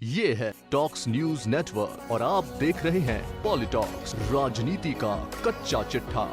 ये है talks news network और आप देख रहे हैं पॉलिटॉक्स, राजनीति का कच्चा चिट्ठा।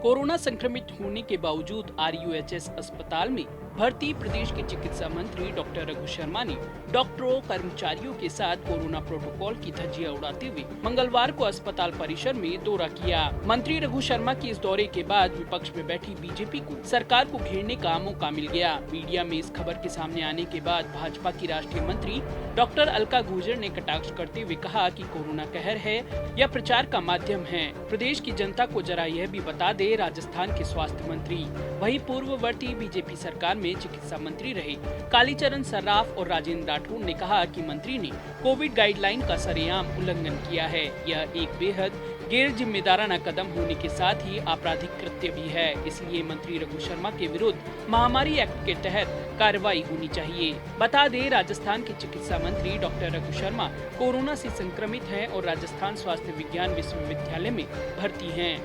कोरोना संक्रमित होने के बावजूद आरयूएचएस अस्पताल में भर्ती प्रदेश के चिकित्सा मंत्री डॉक्टर रघु शर्मा ने डॉक्टरों कर्मचारियों के साथ कोरोना प्रोटोकॉल की धज्जियां उड़ाते हुए मंगलवार को अस्पताल परिसर में दौरा किया। मंत्री रघु शर्मा के इस दौरे के बाद विपक्ष में बैठी बीजेपी को सरकार को घेरने का मौका मिल गया। मीडिया में इस खबर के सामने आने के बाद भाजपा की राष्ट्रीय मंत्री डॉक्टर अलका गुर्जर ने कटाक्ष करते हुए कहा कि कोरोना कहर है या प्रचार का माध्यम है। प्रदेश की जनता को जरा यह भी बता दे, राजस्थान के स्वास्थ्य मंत्री वही पूर्ववर्ती बीजेपी सरकार में चिकित्सा मंत्री रहे कालीचरण सर्राफ और राजेंद्र राठौड़ ने कहा कि मंत्री ने कोविड गाइडलाइन का सरेआम उल्लंघन किया है। यह एक बेहद गैर जिम्मेदाराना कदम होने के साथ ही आपराधिक कृत्य भी है। इसलिए मंत्री रघु शर्मा के विरुद्ध महामारी एक्ट के तहत कार्रवाई होनी चाहिए। बता दें, राजस्थान के चिकित्सा मंत्री डॉक्टर रघु शर्मा कोरोना से संक्रमित हैं और राजस्थान स्वास्थ्य विज्ञान विश्वविद्यालय में भर्ती हैं।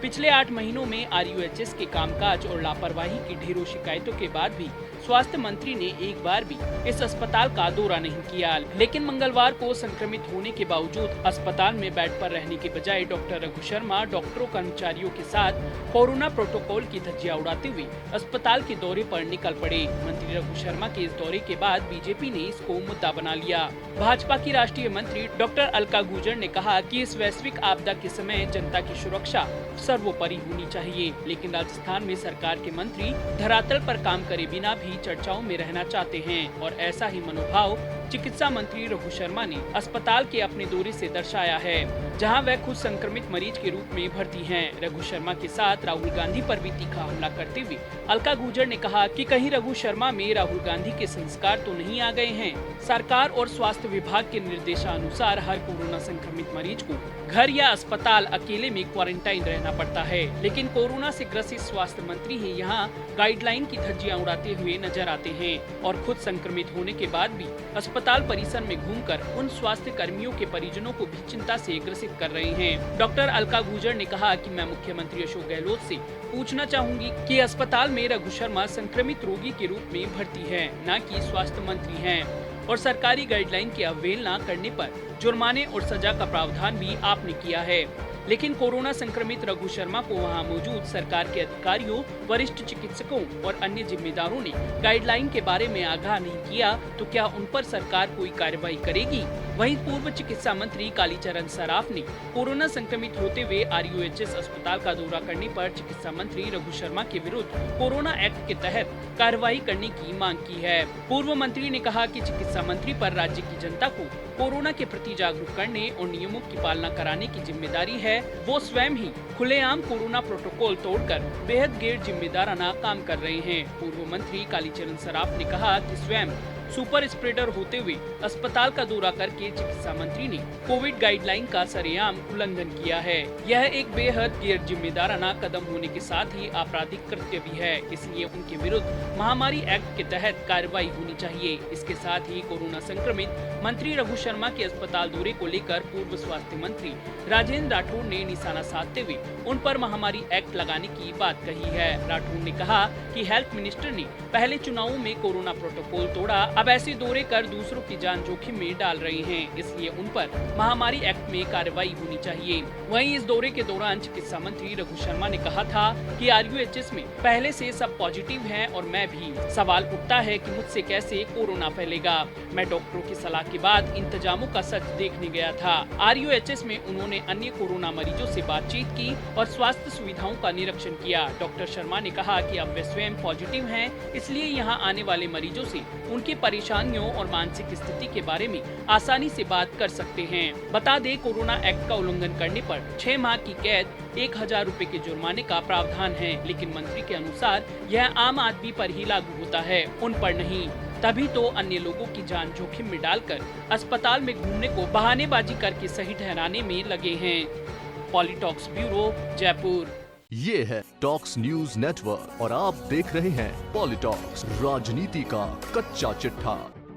पिछले 8 महीनों में आरयूएचएस के कामकाज और लापरवाही की ढेरों शिकायतों के बाद भी स्वास्थ्य मंत्री ने एक बार भी इस अस्पताल का दौरा नहीं किया। लेकिन मंगलवार को संक्रमित होने के बावजूद अस्पताल में बेड पर रहने के बजाय डॉक्टर रघु शर्मा डॉक्टरों कर्मचारियों के साथ कोरोना प्रोटोकॉल की धज्जियां उड़ाते हुए अस्पताल के दौरे पर निकल पड़े। मंत्री रघु शर्मा के इस दौरे के बाद बीजेपी ने इसको मुद्दा बना लिया। भाजपा की राष्ट्रीय मंत्री डॉक्टर अलका गुर्जर ने कहा कि इस वैश्विक आपदा के समय जनता की सुरक्षा सर्वोपरि होनी चाहिए, लेकिन राजस्थान में सरकार के मंत्री धरातल पर काम करे बिना भी चर्चाओं में रहना चाहते हैं और ऐसा ही मनोभाव चिकित्सा मंत्री रघु शर्मा ने अस्पताल के अपने दौरे से दर्शाया है, जहां वह खुद संक्रमित मरीज के रूप में भर्ती हैं। रघु शर्मा के साथ राहुल गांधी पर भी तीखा हमला करते हुए अलका गुर्जर ने कहा कि कहीं रघु शर्मा में राहुल गांधी के संस्कार तो नहीं आ गए हैं। सरकार और स्वास्थ्य विभाग के निर्देशानुसार हर कोरोना संक्रमित मरीज को घर या अस्पताल अकेले में क्वारंटाइन रहना पड़ता है, लेकिन कोरोना से ग्रसित स्वास्थ्य मंत्री ही यहाँ गाइडलाइन की धज्जियां उड़ाते हुए नजर आते हैं और खुद संक्रमित होने के बाद भी अस्पताल परिसर में घूमकर उन स्वास्थ्य कर्मियों के परिजनों को भी चिंता से ग्रसित कर रहे हैं। डॉक्टर अलका गुर्जर ने कहा कि मैं मुख्यमंत्री अशोक गहलोत से पूछना चाहूंगी कि अस्पताल में रघु शर्मा संक्रमित रोगी के रूप में भर्ती है, न कि स्वास्थ्य मंत्री हैं, और सरकारी गाइडलाइन की अवहेलना करने पर जुर्माने और सजा का प्रावधान भी आपने किया है। लेकिन कोरोना संक्रमित रघु शर्मा को वहां मौजूद सरकार के अधिकारियों, वरिष्ठ चिकित्सकों और अन्य जिम्मेदारों ने गाइडलाइन के बारे में आगाह नहीं किया, तो क्या उन पर सरकार कोई कार्रवाई करेगी? वहीं पूर्व चिकित्सा मंत्री कालीचरण सर्राफ ने कोरोना संक्रमित होते हुए आरयूएचएस अस्पताल का दौरा करने पर चिकित्सा मंत्री रघु शर्मा के विरुद्ध कोरोना एक्ट के तहत कार्रवाई करने की मांग की है। पूर्व मंत्री ने कहा कि चिकित्सा मंत्री पर राज्य की जनता को कोरोना के प्रति जागरूक करने और नियमों की पालना कराने की जिम्मेदारी है। वो स्वयं ही खुलेआम कोरोना प्रोटोकॉल तोड़कर बेहद गैर जिम्मेदाराना काम कर रहे हैं। पूर्व मंत्री कालीचरण सर्राफ ने कहा कि स्वयं सुपर स्प्रेडर होते हुए अस्पताल का दौरा करके चिकित्सा मंत्री ने कोविड गाइडलाइन का सरेआम उल्लंघन किया है। यह एक बेहद गैर जिम्मेदाराना कदम होने के साथ ही आपराधिक कृत्य भी है, इसलिए उनके विरुद्ध महामारी एक्ट के तहत कार्रवाई होनी चाहिए। इसके साथ ही कोरोना संक्रमित मंत्री रघु शर्मा के अस्पताल दौरे को लेकर पूर्व स्वास्थ्य मंत्री राजेंद्र राठौड़ ने निशाना साधते हुए उन पर महामारी एक्ट लगाने की बात कही है। राठौड़ ने कहा कि हेल्थ मिनिस्टर ने पहले चुनावों में कोरोना प्रोटोकॉल तोड़ा, अब ऐसे दौरे कर दूसरों की जान जोखिम में डाल रहे हैं, इसलिए उन पर महामारी एक्ट में कार्रवाई होनी चाहिए। वहीं इस दौरे के दौरान चिकित्सा मंत्री रघु शर्मा ने कहा था कि आरयूएचएस में पहले से सब पॉजिटिव हैं और मैं भी। सवाल उठता है कि मुझसे कैसे कोरोना फैलेगा। मैं डॉक्टरों की सलाह के बाद इंतजामों का सच देखने गया था। आरयूएचएस में उन्होंने अन्य कोरोना मरीजों से बातचीत की और स्वास्थ्य सुविधाओं का निरीक्षण किया। डॉक्टर शर्मा ने कहा कि अब वे स्वयं पॉजिटिव हैं, इसलिए यहाँ आने वाले मरीजों से उनकी परेशानियों और मानसिक स्थिति के बारे में आसानी से बात कर सकते हैं। बता दें, कोरोना एक्ट का उल्लंघन करने पर 6 माह की कैद, 1000 रुपए के जुर्माने का प्रावधान है, लेकिन मंत्री के अनुसार यह आम आदमी पर ही लागू होता है, उन पर नहीं। तभी तो अन्य लोगों की जान जोखिम में डालकर अस्पताल में घूमने को बहानेबाजी करके सही ठहराने में लगे हैं। पॉलिटॉक्स ब्यूरो, जयपुर। ये है टॉक्स न्यूज नेटवर्क और आप देख रहे हैं पॉलिटॉक्स, राजनीति का कच्चा चिट्ठा।